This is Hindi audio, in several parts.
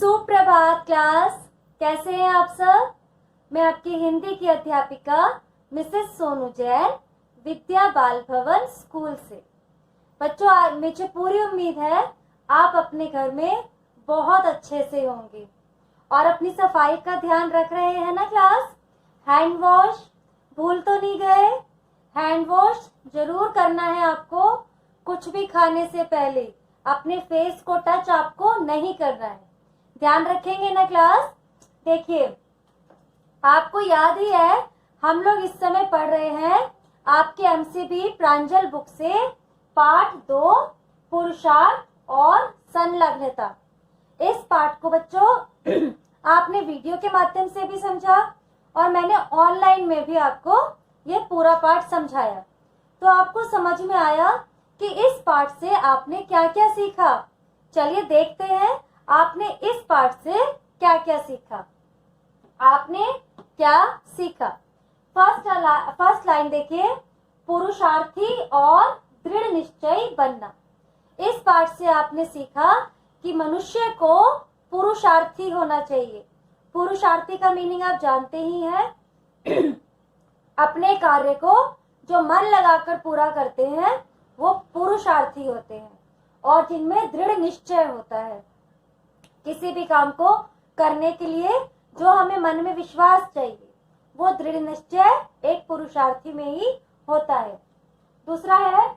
सुप्रभात क्लास, कैसे हैं आप सब। मैं आपकी हिंदी की अध्यापिका मिसेस सोनू जैन, विद्या बाल भवन स्कूल से। बच्चों, मुझे पूरी उम्मीद है आप अपने घर में बहुत अच्छे से होंगे और अपनी सफाई का ध्यान रख रहे हैं ना क्लास। हैंड वॉश भूल तो नहीं गए। हैंड वॉश जरूर करना है आपको। कुछ भी खाने से पहले अपने फेस को टच आपको नहीं करना है। ध्यान रखेंगे ना क्लास। देखिए, आपको याद ही है हम लोग इस समय पढ़ रहे हैं आपके एमसीबी प्रांजल बुक से पाठ 2 पुरुषार्थ और संलग्नता। इस पाठ को बच्चों आपने वीडियो के माध्यम से भी समझा और मैंने ऑनलाइन में भी आपको ये पूरा पाठ समझाया। तो आपको समझ में आया कि इस पाठ से आपने क्या क्या सीखा। चलिए देखते हैं आपने इस पाठ से क्या क्या सीखा। आपने क्या सीखा? फर्स्ट लाइन देखिए, पुरुषार्थी और दृढ़ निश्चयी बनना। इस पाठ से आपने सीखा कि मनुष्य को पुरुषार्थी होना चाहिए। पुरुषार्थी का मीनिंग आप जानते ही हैं। अपने कार्य को जो मन लगाकर पूरा करते हैं वो पुरुषार्थी होते हैं और जिनमें दृढ़ निश्चय होता है। किसी भी काम को करने के लिए जो हमें मन में विश्वास चाहिए वो दृढ़ निश्चय एक पुरुषार्थी में ही होता है। दूसरा है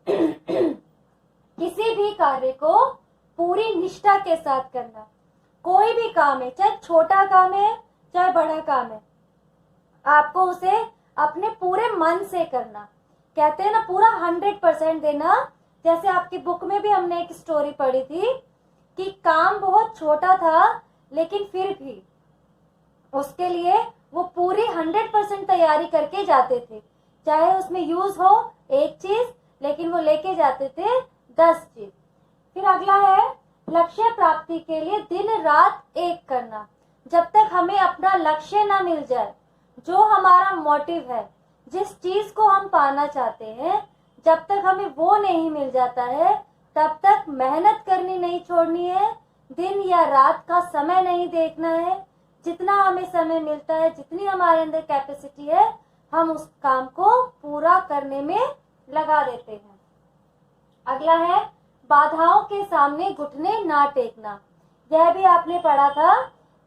किसी भी कार्य को पूरी निष्ठा के साथ करना। कोई भी काम है, चाहे छोटा काम है चाहे बड़ा काम है, आपको उसे अपने पूरे मन से करना। कहते हैं ना, पूरा 100% देना। जैसे आपकी बुक में भी हमने एक स्टोरी पढ़ी थी कि काम बहुत छोटा था लेकिन फिर भी उसके लिए वो पूरी 100% तैयारी करके जाते थे। चाहे उसमें यूज हो एक चीज, लेकिन वो लेके जाते थे 10 चीज। फिर अगला है लक्ष्य प्राप्ति के लिए दिन रात एक करना। जब तक हमें अपना लक्ष्य ना मिल जाए, जो हमारा मोटिव है, जिस चीज को हम पाना चाहते हैं, जब तक हमें वो नहीं मिल जाता है तब तक मेहनत करनी नहीं छोड़नी है। दिन या रात का समय नहीं देखना है। जितना हमें समय मिलता है, जितनी हमारे अंदर कैपेसिटी है, हम उस काम को पूरा करने में लगा देते हैं। अगला है बाधाओं के सामने घुटने ना टेकना। यह भी आपने पढ़ा था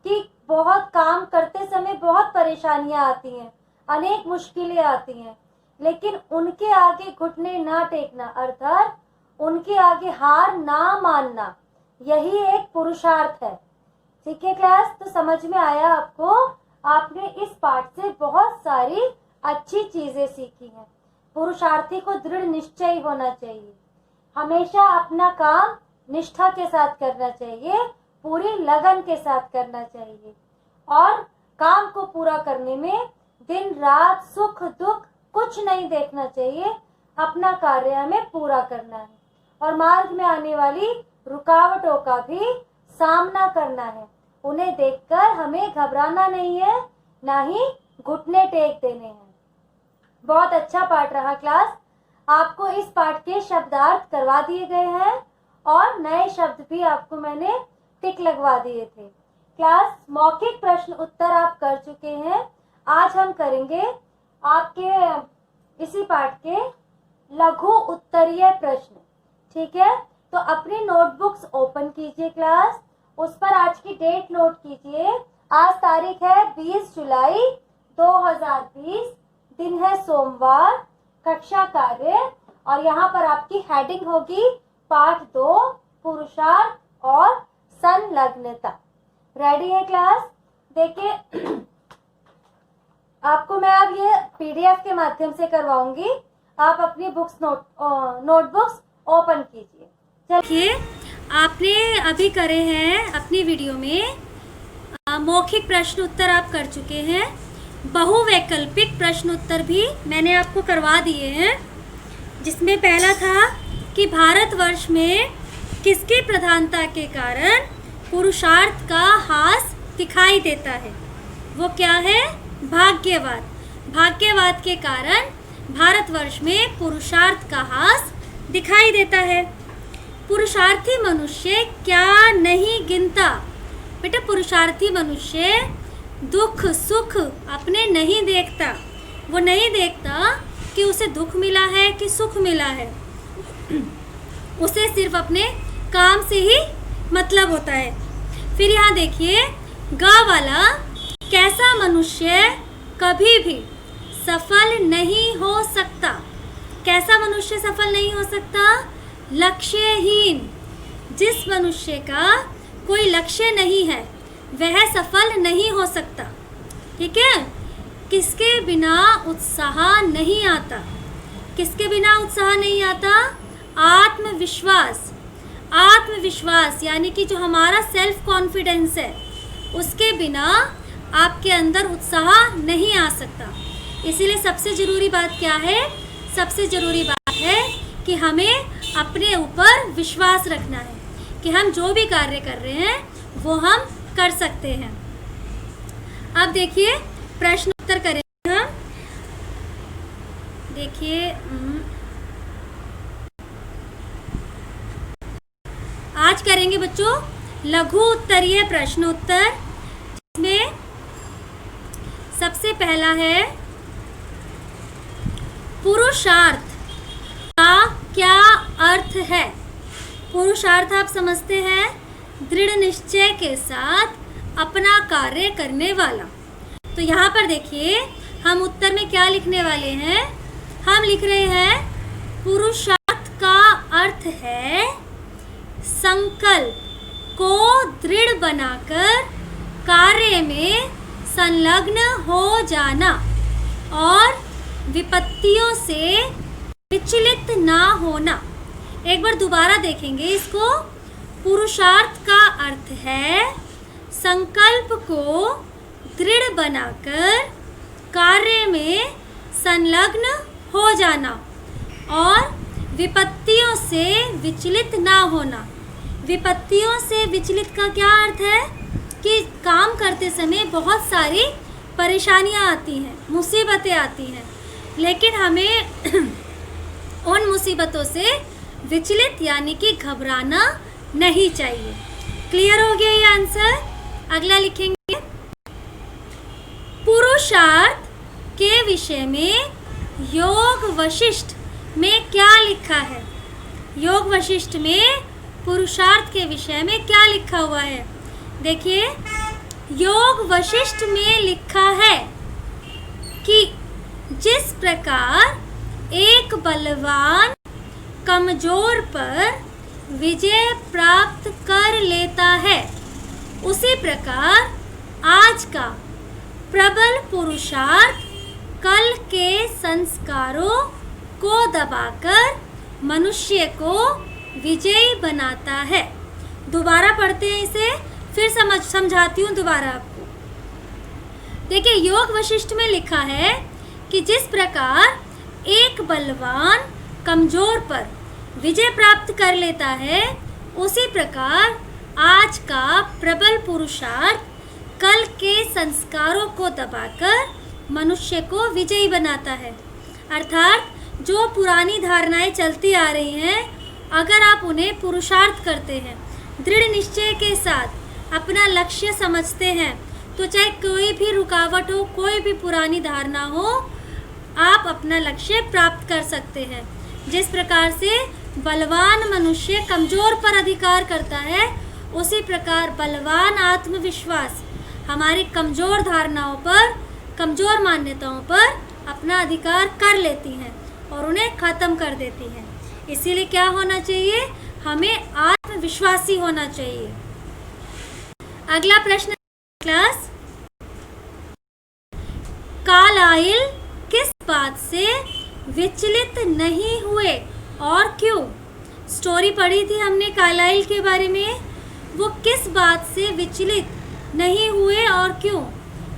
कि बहुत काम करते समय बहुत परेशानियां आती हैं, अनेक मुश्किलें आती हैं, लेकिन उनके आगे घुटने ना टेकना अर्थात उनके आगे हार ना मानना, यही एक पुरुषार्थ है। ठीक है क्लास, तो समझ में आया आपको। आपने इस पाठ से बहुत सारी अच्छी चीजें सीखी हैं। पुरुषार्थी को दृढ़ निश्चयी होना चाहिए, हमेशा अपना काम निष्ठा के साथ करना चाहिए, पूरी लगन के साथ करना चाहिए और काम को पूरा करने में दिन रात सुख दुख कुछ नहीं देखना चाहिए। अपना कार्य हमें पूरा करना है और मार्ग में आने वाली रुकावटों का भी सामना करना है। उन्हें देखकर हमें घबराना नहीं है, ना ही घुटने टेक देने हैं। बहुत अच्छा पाठ रहा क्लास। आपको इस पाठ के शब्दार्थ करवा दिए गए हैं और नए शब्द भी आपको मैंने टिक लगवा दिए थे। क्लास, मौखिक प्रश्न उत्तर आप कर चुके हैं। आज हम करेंगे आपके इसी पाठ के लघु उत्तरीय प्रश्न। ठीक है, तो अपनी नोटबुक्स ओपन कीजिए क्लास। उस पर आज की डेट नोट कीजिए। आज तारीख है 20 जुलाई 2020, दिन है सोमवार, कक्षा कार्य, और यहाँ पर आपकी हेडिंग होगी पाठ 2 पुरुषार्थ और संलग्नता। रेडी है क्लास? देखिए, आपको मैं अब ये पीडीएफ के माध्यम से करवाऊंगी। आप अपनी नोटबुक्स ओपन कीजिए। देखिए, आपने अभी करे हैं अपनी वीडियो में मौखिक प्रश्न उत्तर आप कर चुके हैं। बहुवैकल्पिक प्रश्न उत्तर भी मैंने आपको करवा दिए हैं, जिसमें पहला था कि भारतवर्ष में किसकी प्रधानता के कारण पुरुषार्थ का हास दिखाई देता है। वो क्या है? भाग्यवाद। भाग्यवाद के कारण भारतवर्ष में पुरुषार्थ का हास दिखाई देता है। पुरुषार्थी मनुष्य क्या नहीं गिनता पुरुषार्थी मनुष्य दुख सुख अपने नहीं देखता। वो नहीं देखता कि उसे दुख मिला है कि सुख मिला है। उसे सिर्फ अपने काम से ही मतलब होता है। फिर यहाँ देखिए, ग वाला, कैसा मनुष्य कभी भी सफल नहीं हो सकता। कैसा मनुष्य सफल नहीं हो सकता? लक्ष्यहीन। जिस मनुष्य का कोई लक्ष्य नहीं है वह सफल नहीं हो सकता। ठीक है। किसके बिना उत्साह नहीं आता? किसके बिना उत्साह नहीं आता? आत्मविश्वास। आत्मविश्वास यानी कि जो हमारा सेल्फ कॉन्फिडेंस है, उसके बिना आपके अंदर उत्साह नहीं आ सकता। इसीलिए सबसे ज़रूरी बात क्या है? सबसे ज़रूरी बात है कि हमें अपने ऊपर विश्वास रखना है कि हम जो भी कार्य कर रहे हैं वो हम कर सकते हैं। अब देखिए, प्रश्न उत्तर करेंगे हम। देखिए, आज करेंगे बच्चों लघु उत्तरीय प्रश्न उत्तर, जिसमें सबसे पहला है पुरुषार्थ का क्या अर्थ है। पुरुषार्थ आप समझते हैं? दृढ़ निश्चय के साथ अपना कार्य करने वाला। तो यहाँ पर देखिए, हम उत्तर में क्या लिखने वाले हैं? हम लिख रहे हैं पुरुषार्थ का अर्थ है संकल्प को दृढ़ बनाकर कार्य में संलग्न हो जाना और विपत्तियों से विचलित ना होना। एक बार दोबारा देखेंगे इसको। पुरुषार्थ का अर्थ है संकल्प को दृढ़ बनाकर कार्य में संलग्न हो जाना और विपत्तियों से विचलित ना होना। विपत्तियों से विचलित का क्या अर्थ है? कि काम करते समय बहुत सारी परेशानियां आती हैं, मुसीबतें आती हैं, लेकिन हमें उन मुसीबतों से विचलित यानी कि घबराना नहीं चाहिए। क्लियर हो गया ये आंसर? अगला लिखेंगे, पुरुषार्थ के विषय में योग वशिष्ठ में क्या लिखा है? योग वशिष्ठ में पुरुषार्थ के विषय में क्या लिखा हुआ है? देखिए, योग वशिष्ठ में लिखा है कि जिस प्रकार एक बलवान कमजोर पर विजय प्राप्त कर लेता है, उसी प्रकार आज का प्रबल पुरुषार्थ कल के संस्कारों को दबाकर मनुष्य को विजयी बनाता है। दोबारा पढ़ते हैं इसे, फिर समझाती हूँ दोबारा आपको। देखिए, योग वशिष्ठ में लिखा है कि जिस प्रकार एक बलवान कमजोर पर विजय प्राप्त कर लेता है, उसी प्रकार आज का प्रबल पुरुषार्थ कल के संस्कारों को दबाकर मनुष्य को विजयी बनाता है। अर्थात जो पुरानी धारणाएं चलती आ रही हैं, अगर आप उन्हें पुरुषार्थ करते हैं, दृढ़ निश्चय के साथ अपना लक्ष्य समझते हैं, तो चाहे कोई भी रुकावट हो, कोई भी पुरानी धारणा हो, आप अपना लक्ष्य प्राप्त कर सकते हैं। जिस प्रकार से बलवान मनुष्य कमजोर पर अधिकार करता है, उसी प्रकार बलवान आत्मविश्वास हमारी कमजोर धारणाओं पर, कमजोर मान्यताओं पर अपना अधिकार कर लेती हैं और उन्हें खत्म कर देती हैं। इसीलिए क्या होना चाहिए? हमें आत्मविश्वासी होना चाहिए। अगला प्रश्न क्लास, कार्लाइल किस बात से विचलित नहीं हुए और क्यों? स्टोरी पढ़ी थी हमने कार्लाइल के बारे में। वो किस बात से विचलित नहीं हुए और क्यों?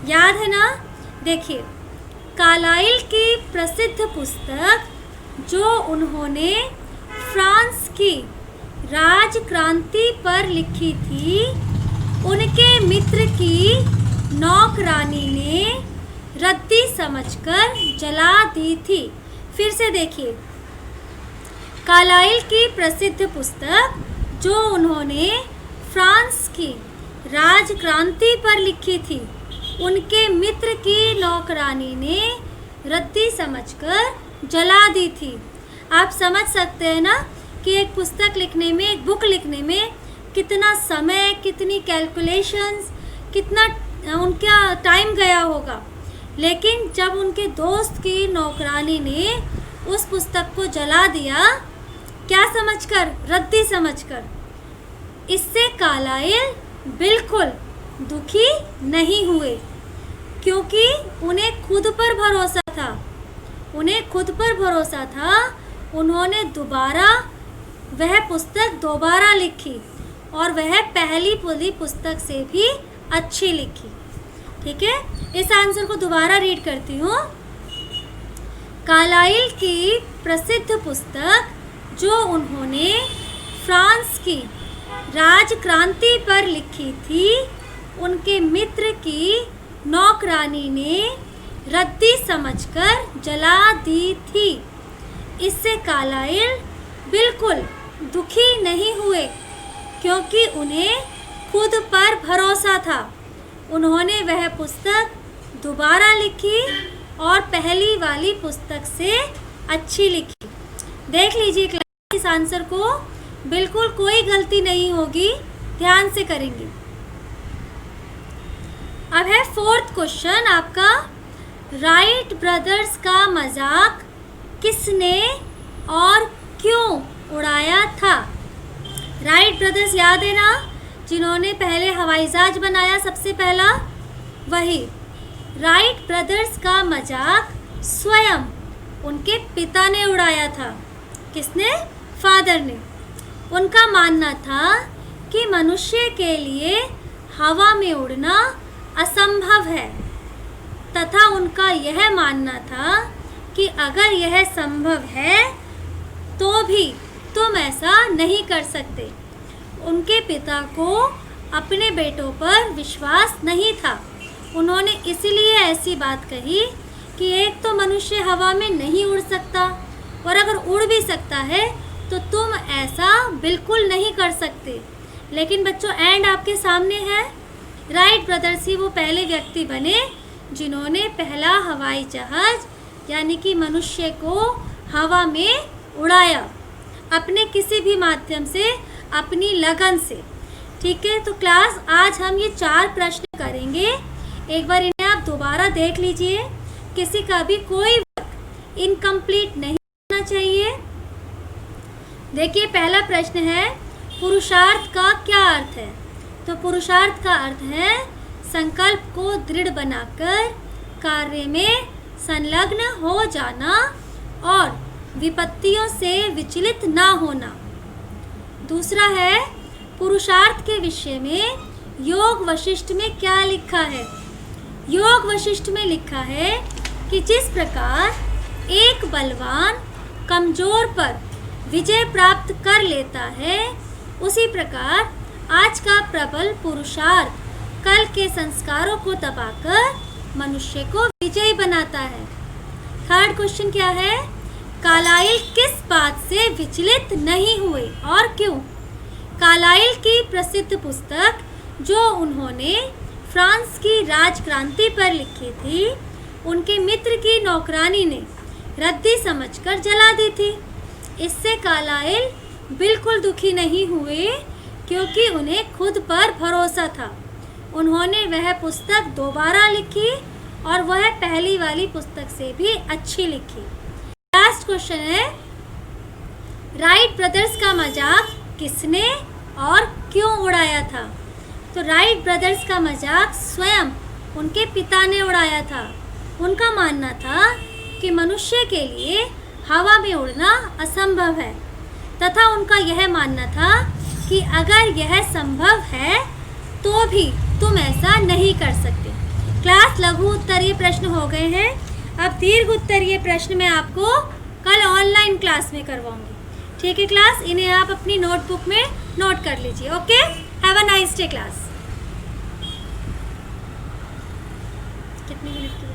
याद है ना? देखिए, कार्लाइल की प्रसिद्ध पुस्तक जो उन्होंने फ्रांस की राजक्रांति पर लिखी थी, उनके मित्र की नौकरानी ने रद्दी समझकर जला दी थी। फिर से देखिए, कार्लाइल की प्रसिद्ध पुस्तक जो उन्होंने फ्रांस की राजक्रांति पर लिखी थी। उनके मित्र की नौकरानी ने रद्दी समझकर जला दी थी। आप समझ सकते हैं ना कि एक पुस्तक लिखने में, एक बुक लिखने में कितना समय, कितनी कैलकुलेशंस, कितना उनका टाइम गया होगा। लेकिन जब उनके दोस्त की नौकरानी ने उस पुस्तक को जला दिया, क्या समझकर? रद्दी समझकर। इससे कार्लाइल बिल्कुल दुखी नहीं हुए, क्योंकि उन्हें खुद पर भरोसा था। उन्हें खुद पर भरोसा था। उन्होंने वह पुस्तक दोबारा लिखी और वह पहली वाली पुस्तक से भी अच्छी लिखी। ठीक है, इस आंसर को दोबारा रीड करती हूँ। कार्लाइल की प्रसिद्ध पुस्तक जो उन्होंने फ्रांस की राजक्रांति पर लिखी थी, उनके मित्र की नौकरानी ने रद्दी समझकर जला दी थी। इससे कार्लाइल बिल्कुल दुखी नहीं हुए, क्योंकि उन्हें खुद पर भरोसा था। उन्होंने वह पुस्तक दोबारा लिखी और पहली वाली पुस्तक से अच्छी लिखी। देख लीजिए क्लास, इस आंसर को बिल्कुल कोई गलती नहीं होगी, ध्यान से करेंगे। अब है फोर्थ क्वेश्चन आपका। राइट ब्रदर्स का मजाक किसने और क्यों उड़ाया था? राइट ब्रदर्स याद है ना, जिन्होंने पहले हवाई जहाज बनाया सबसे पहला, वही। राइट ब्रदर्स का मजाक स्वयं उनके पिता ने उड़ाया था। किसने? फादर ने। उनका मानना था कि मनुष्य के लिए हवा में उड़ना असंभव है, तथा उनका यह मानना था कि अगर यह संभव है तो भी तुम ऐसा नहीं कर सकते। उनके पिता को अपने बेटों पर विश्वास नहीं था। उन्होंने इसलिए ऐसी बात कही कि एक तो मनुष्य हवा में नहीं उड़ सकता, और अगर उड़ भी सकता है तो तुम ऐसा बिल्कुल नहीं कर सकते। लेकिन बच्चों, एंड आपके सामने है। राइट ब्रदर्स ही वो पहले व्यक्ति बने जिन्होंने पहला हवाई जहाज यानी कि मनुष्य को हवा में उड़ाया, अपने किसी भी माध्यम से, अपनी लगन से। ठीक है, तो क्लास आज हम ये 4 प्रश्न करेंगे। एक बार इन्हें आप दोबारा देख लीजिए। किसी का भी कोई वर्क इनकम्प्लीट नहीं होना चाहिए। देखिए, पहला प्रश्न है, पुरुषार्थ का क्या अर्थ है? तो पुरुषार्थ का अर्थ है संकल्प को दृढ़ बनाकर कार्य में संलग्न हो जाना और विपत्तियों से विचलित ना होना। दूसरा है, पुरुषार्थ के विषय में योग वशिष्ठ में क्या लिखा है? योग वशिष्ठ में लिखा है कि जिस प्रकार एक बलवान कमजोर पर विजय प्राप्त कर लेता है, उसी प्रकार आज का प्रबल पुरुषार्थ कल के संस्कारों को दबाकर मनुष्य को विजयी बनाता है। थर्ड क्वेश्चन क्या है? कार्लाइल किस बात से विचलित नहीं हुए और क्यों? कार्लाइल की प्रसिद्ध पुस्तक जो उन्होंने फ्रांस की राजक्रांति पर लिखी थी, उनके मित्र की नौकरानी ने रद्दी समझकर जला दी थी। इससे कार्लाइल बिल्कुल दुखी नहीं हुए, क्योंकि उन्हें खुद पर भरोसा था। उन्होंने वह पुस्तक दोबारा लिखी और वह पहली वाली पुस्तक से भी अच्छी लिखी। लास्ट क्वेश्चन है, राइट ब्रदर्स का मजाक किसने और क्यों उड़ाया था? तो राइट ब्रदर्स का मजाक स्वयं उनके पिता ने उड़ाया था। उनका मानना था कि मनुष्य के लिए हवा में उड़ना असंभव है, तथा उनका यह मानना था कि अगर यह संभव है तो भी तुम ऐसा नहीं कर सकते। क्लास लघु उत्तरीय प्रश्न हो गए हैं। अब दीर्घ उत्तरीय प्रश्न मैं आपको कल ऑनलाइन क्लास में करवाऊंगी। ठीक है क्लास, इन्हें आप अपनी नोटबुक में नोट कर लीजिए। Okay, have a nice day class. कितने मिनट की